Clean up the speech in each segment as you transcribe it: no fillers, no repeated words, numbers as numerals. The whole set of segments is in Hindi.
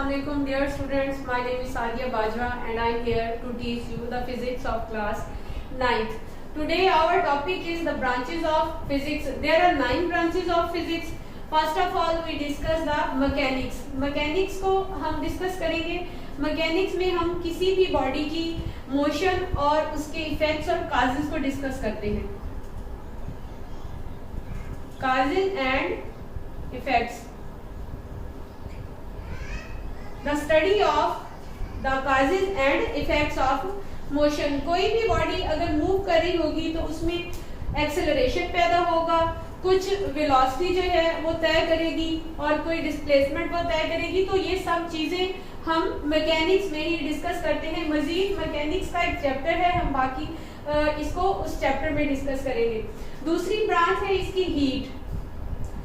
Assalamualaikum dear students, my name is Sadia Bajwa and I am here to teach you the physics of class 9th. Today our topic is the branches of physics. There are 9 branches of physics. First of all we discuss the mechanics. Mechanics को हम discuss करेंगे. Mechanics में हम किसी भी body की motion और उसके effects और causes को discuss करते हैं. Causes and effects. The study of the causes and effects of motion. कोई भी बॉडी अगर मूव कर रही होगी तो उसमें एक्सेलरेशन पैदा होगा, कुछ वेलोसिटी जो है वो तय करेगी और कोई डिस्प्लेसमेंट वो तय करेगी. तो ये सब चीजें हम मैकेनिक्स में ही डिस्कस करते हैं. मजीद मैकेनिक्स का एक चैप्टर है, हम बाकी इसको उस चैप्टर में डिस्कस करेंगे. दूसरी ब्रांच है इसकी हीट.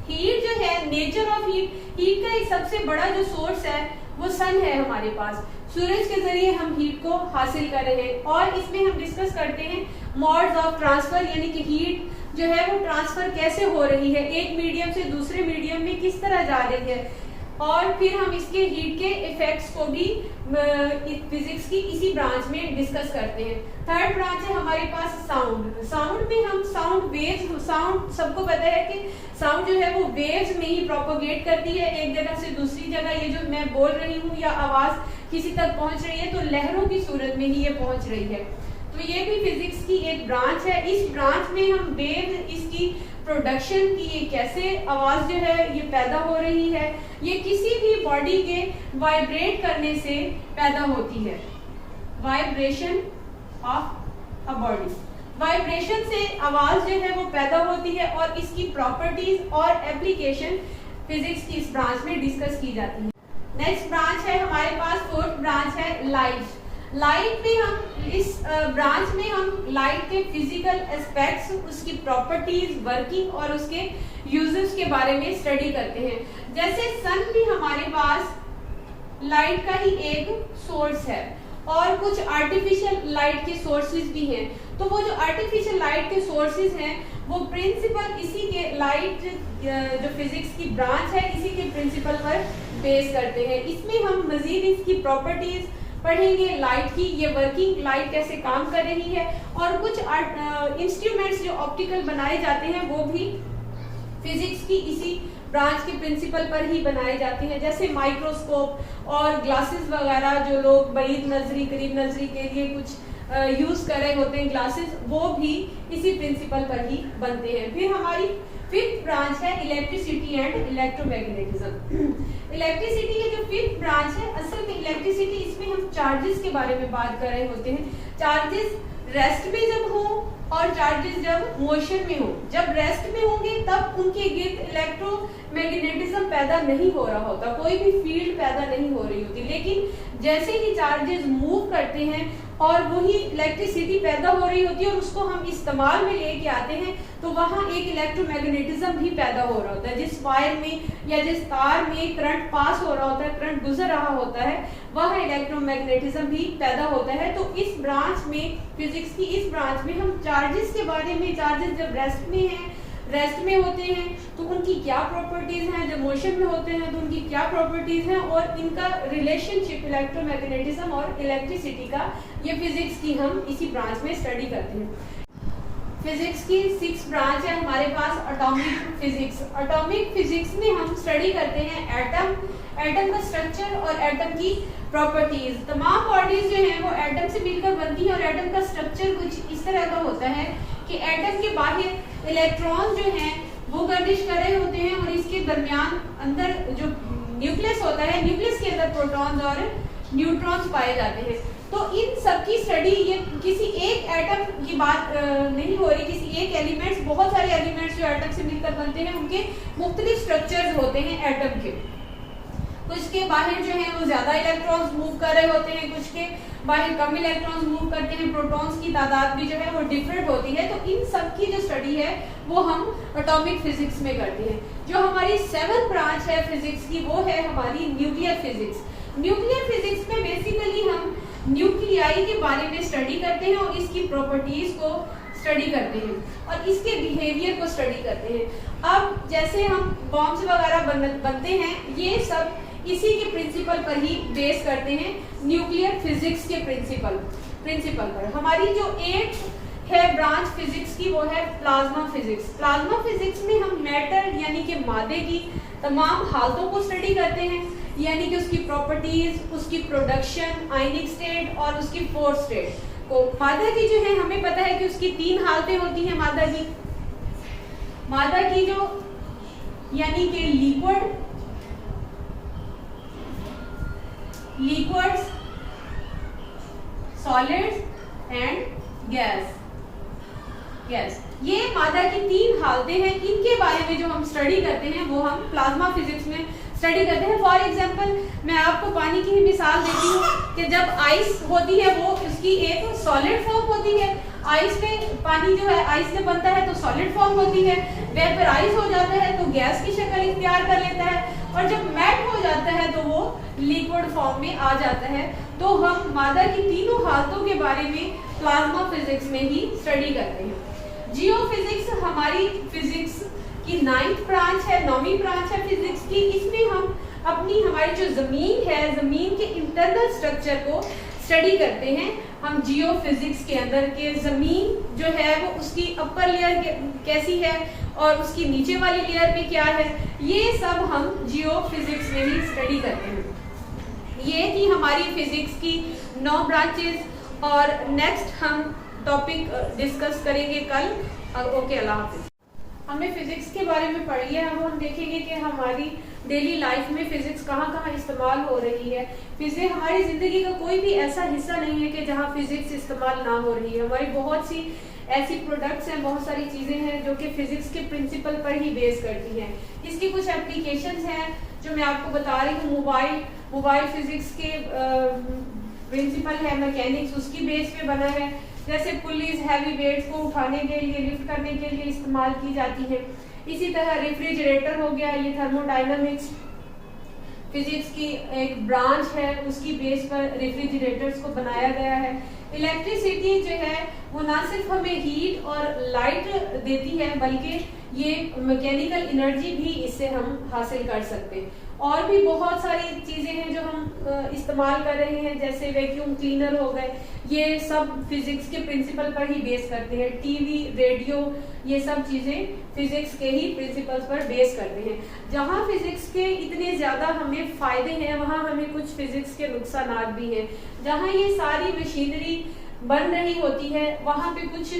हीट जो है, नेचर ऑफ हीट. हीट का एक सबसे बड़ा जो सोर्स है वो सन है हमारे पास. सूरज के जरिए हम हीट को हासिल कर रहे हैं और इसमें हम डिस्कस करते हैं मोड्स ऑफ ट्रांसफर, यानी कि हीट जो है वो ट्रांसफर कैसे हो रही है, एक मीडियम से दूसरे मीडियम में किस तरह जा रही है. और फिर हम इसके हीट के इफेक्ट्स को भी फिजिक्स की इसी ब्रांच में डिस्कस करते हैं. थर्ड ब्रांच है हमारे पास साउंड. साउंड में हम साउंड वेव्स, साउंड सबको पता है कि साउंड जो है वो वेव्स में ही प्रोपोगेट करती है एक जगह से दूसरी जगह. ये जो मैं बोल रही हूँ या आवाज किसी तक पहुंच रही है तो लहरों की सूरत में ही ये पहुंच रही है. तो ये भी फिजिक्स की एक ब्रांच है. इस ब्रांच में हम वेव, इसकी प्रोडक्शन की, ये कैसे आवाज जो है ये पैदा हो रही है, ये किसी भी बॉडी के वाइब्रेट करने से पैदा होती है. Vibration of a body, vibration से आवाज जो है वो पैदा होती है और इसकी प्रॉपर्टीज और एप्लीकेशन फिजिक्स की इस ब्रांच में डिस्कस की जाती है. नेक्स्ट ब्रांच है हमारे पास, फोर्थ ब्रांच है लाइट. लाइट में हम इस ब्रांच में हम लाइट के फिजिकल एस्पेक्ट्स, उसकी प्रॉपर्टीज, वर्किंग और उसके यूजेस के बारे में स्टडी करते हैं. जैसे सन भी हमारे पास लाइट का ही एक सोर्स है और कुछ आर्टिफिशियल लाइट के सोर्सेज भी हैं. तो वो जो आर्टिफिशियल लाइट के सोर्सेज हैं वो प्रिंसिपल इसी के, लाइट जो फिजिक्स की ब्रांच है इसी के प्रिंसिपल पर बेस करते हैं. इसमें हम मजीद इसकी प्रॉपर्टीज पढ़ेंगे, लाइट की, ये वर्किंग, लाइट कैसे काम कर रही है, और कुछ इंस्ट्रूमेंट्स जो ऑप्टिकल बनाए जाते हैं वो भी फिजिक्स की इसी ब्रांच के प्रिंसिपल पर ही बनाए जाते हैं. जैसे माइक्रोस्कोप और ग्लासेस वगैरह जो लोग बरीद नजरी, करीब नजरी के लिए कुछ यूज कर रहे होते हैं ग्लासेस, वो भी इसी प्रिंसिपल पर ही बनते हैं. फिर हमारी फिफ्थ ब्रांच है इलेक्ट्रिसिटी एंड इलेक्ट्रोमैग्नेटिज्म. इलेक्ट्रिसिटी ये जो फिफ्थ ब्रांच है, असल में इलेक्ट्रिसिटी, इसमें हम चार्जेस के बारे में बात कर रहे होते हैं. चार्जेस रेस्ट में जब हो और चार्जेस जब मोशन में हो. जब रेस्ट में होंगे तब उनके गिर्द इलेक्ट्रोमैग्नेटिज्म पैदा नहीं हो रहा होता, कोई भी फील्ड पैदा नहीं हो रही होती. लेकिन जैसे ही चार्जेस मूव करते हैं और वही इलेक्ट्रिसिटी पैदा हो रही होती है और उसको हम इस्तेमाल में लेके आते हैं तो वहां एक इलेक्ट्रोमैग्नेटिज्म भी पैदा हो रहा होता है. जिस वायर में या जिस तार में करंट पास हो रहा होता है, करंट गुजर रहा होता है, वह इलेक्ट्रोमैग्नेटिज्म भी पैदा होता है. तो इस ब्रांच में, फिजिक्स की इस ब्रांच में हम चार्जेस के बारे में, चार्जेस जब रेस्ट में हैं, रेस्ट में होते हैं तो उनकी क्या प्रॉपर्टीज हैं, जब मोशन में होते हैं तो उनकी क्या प्रॉपर्टीज हैं, और इनका रिलेशनशिप इलेक्ट्रोमैग्नेटिज्म और इलेक्ट्रिसिटी का, ये फिजिक्स की हम इसी ब्रांच में स्टडी करते हैं. फिजिक्स की 6 ब्रांच है हमारे पास, एटॉमिक फिजिक्स. एटॉमिक फिजिक्स में हम स्टडी करते हैं एटम, एटम का स्ट्रक्चर और एटम की प्रॉपर्टीज. तमाम बॉडीज जो हैं वो एटम से मिलकर बनती हैं और एटम का स्ट्रक्चर कुछ इस तरह का होता है कि एटम के बाहर इलेक्ट्रॉन जो हैं वो गर्दिश कर रहे होते हैं और इसके दरमियान अंदर जो न्यूक्लियस होता है, न्यूक्लियस के अंदर प्रोटॉन्स और न्यूट्रॉन्स पाए जाते हैं. तो इन सब की स्टडी, ये किसी एक एटम की बात नहीं हो रही, किसी एक एलिमेंट्स, बहुत सारे एलिमेंट्स जो एटम से मिलकर बनते हैं उनके मुख्तलिफ स्ट्रक्चर्स होते हैं एटम के. कुछ के बाहर जो है वो ज्यादा इलेक्ट्रॉन्स मूव कर रहे होते हैं, कुछ के बाहर कम इलेक्ट्रॉन्स मूव करते हैं, प्रोटॉन्स की तादाद भी जो है वो डिफरेंट होती है. तो इन सब की जो स्टडी है वो हम एटॉमिक फिजिक्स में करते हैं. जो हमारी 7th ब्रांच है फिजिक्स की वो है हमारी न्यूक्लियर फिजिक्स. न्यूक्लियर फिजिक्स में बेसिकली हम न्यूक्लियाई के बारे में स्टडी करते हैं और इसकी प्रॉपर्टीज को स्टडी करते हैं और इसके बिहेवियर को स्टडी करते हैं. अब जैसे हम बॉम्ब्स वगैरह बनते हैं, ये सब इसी के प्रिंसिपल पर ही बेस करते हैं, न्यूक्लियर फिजिक्स के प्रिंसिपल पर। हमारी जो 8 है ब्रांच फिजिक्स की वो है प्लाज्मा फिजिक्स। प्लाज्मा फिजिक्स में हम मैटर यानी कि मादे की तमाम हालतों को स्टडी करते हैं, यानी कि उसकी प्रॉपर्टीज, उसकी प्रोडक्शन, आयनिक स्टेट और उसकी फोर्स स्टेट को। मादा की जो है हमें पता है कि उसकी 3 हालतें होती हैं मादा की जो यानी कि लिक्विड्स, सॉलिड्स एंड गैस। ये मादा की 3 हालतें हैं। इनके बारे में जो हम स्टडी करते हैं वो हम प्लाज्मा फिजिक्स में स्टडी करते हैं। फॉर एग्जांपल मैं आपको पानी की मिसाल देती हूँ कि जब आइस होती है वो उसकी एक सॉलिड फॉर्म होती है। आइस में पानी जो है आइस से बनता है तो सॉलिड फॉर्म होती है, वेपराइज हो जाता है तो गैस की शक्ल इख्तियार कर लेता है, और जब मैट हो जाता है तो वो लिक्विड फॉर्म में आ जाता है। तो हम मादा की तीनों हालतों के बारे में प्लाज्मा फिजिक्स में ही स्टडी करते हैं। जियोफिजिक्स हमारी फिजिक्स की 9th ब्रांच है, 9वीं ब्रांच है फिजिक्स की। इसमें हम हमारी जो जमीन है, जमीन के इंटरनल स्ट्रक्चर को स्टडी करते हैं। हम जियोफिजिक्स के अंदर के जमीन जो है वो उसकी अपर लेयर कैसी है और उसकी नीचे वाली लेयर में क्या है, ये सब हम जियोफिजिक्स में ही स्टडी करते हैं। ये थी हमारी फिजिक्स की 9 ब्रांचेस, और नेक्स्ट हम टॉपिक डिस्कस करेंगे कल। ओके, अल्लाह हाफिज। हमने फिजिक्स के बारे में पढ़ी है। अब हम देखेंगे कि हमारी डेली लाइफ में फिजिक्स कहाँ कहाँ इस्तेमाल हो रही है। फिजिक्स हमारी जिंदगी का कोई भी ऐसा हिस्सा नहीं है कि जहाँ फिजिक्स इस्तेमाल ना हो रही है। हमारी बहुत सी ऐसी प्रोडक्ट्स हैं, बहुत सारी चीज़ें हैं जो कि फिजिक्स के प्रिंसिपल पर ही बेस करती हैं। इसकी कुछ एप्लीकेशंस हैं जो मैं आपको बता रही हूँ। मोबाइल फिजिक्स के प्रिंसिपल है, मैकेनिक्स उसकी बेस पे बना है। जैसे पुलीज हैवी वेट्स को उठाने के लिए, लिफ्ट करने के लिए इस्तेमाल की जाती है। इसी तरह रेफ्रिजरेटर हो गया, ये थर्मोडायनामिक्स फिजिक्स की एक ब्रांच है, उसकी बेस पर रेफ्रिजरेटर्स को बनाया गया है। इलेक्ट्रिसिटी जो है वो ना सिर्फ हमें हीट और लाइट देती है बल्कि ये मैकेनिकल एनर्जी भी इससे हम हासिल कर सकते हैं। और भी बहुत सारी चीजें हैं जो हम इस्तेमाल कर रहे हैं, जैसे वैक्यूम क्लीनर हो गए, ये सब फिजिक्स के प्रिंसिपल पर ही बेस करते हैं। टीवी, रेडियो, ये सब चीजें फिजिक्स के ही प्रिंसिपल्स पर बेस करते हैं। जहाँ फिजिक्स के इतने ज्यादा हमें फायदे हैं वहाँ हमें कुछ फिजिक्स के नुकसानात भी हैं। जहाँ ये सारी मशीनरी बन रही होती है वहाँ पे कुछ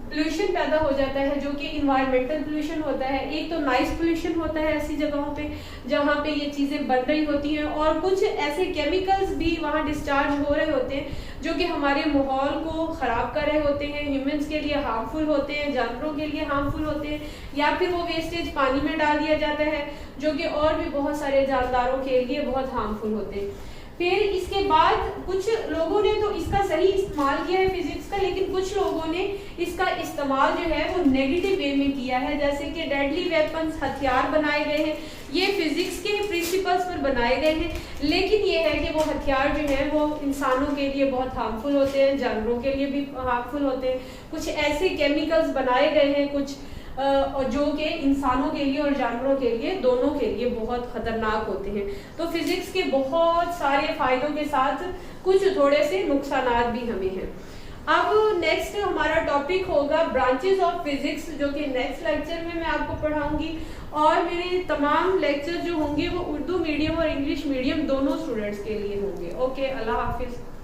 पोल्यूशन पैदा हो जाता है जो कि इन्वायरमेंटल पोल्यूशन होता है। एक तो नॉइज पोल्यूशन होता है ऐसी जगहों पे जहाँ पे ये चीज़ें बन रही होती हैं, और कुछ ऐसे केमिकल्स भी वहाँ डिस्चार्ज हो रहे होते हैं जो कि हमारे माहौल को ख़राब कर रहे होते हैं, ह्यूमंस के लिए हार्मफुल होते हैं, जानवरों के लिए हार्मफुल होते हैं, या फिर वो वेस्टेज पानी में डाल दिया जाता है जो कि और भी बहुत सारे जानदारों के लिए बहुत हार्मफुल होते हैं। फिर इसके बाद कुछ लोगों ने तो इसका सही इस्तेमाल किया है फिजिक्स का, लेकिन कुछ लोगों ने इसका इस्तेमाल जो है वो नेगेटिव वे में किया है। जैसे कि डेडली वेपन्स, हथियार बनाए गए हैं, ये फिजिक्स के प्रिंसिपल्स पर बनाए गए हैं, लेकिन ये है कि वो हथियार जो है वो इंसानों के लिए बहुत हार्मफुल होते हैं, जानवरों के लिए भी हार्मफुल होते हैं। कुछ ऐसे केमिकल्स बनाए गए हैं कुछ जो कि इंसानों के लिए और जानवरों के लिए, दोनों के लिए बहुत खतरनाक होते हैं। तो फिजिक्स के बहुत सारे फायदों के साथ कुछ थोड़े से नुकसानात भी हमें हैं। अब नेक्स्ट हमारा टॉपिक होगा ब्रांचेस ऑफ फिजिक्स, जो कि नेक्स्ट लेक्चर में मैं आपको पढ़ाऊंगी। और मेरे तमाम लेक्चर जो होंगे वो उर्दू मीडियम और इंग्लिश मीडियम दोनों स्टूडेंट्स के लिए होंगे। ओके, अल्लाह हाफिज।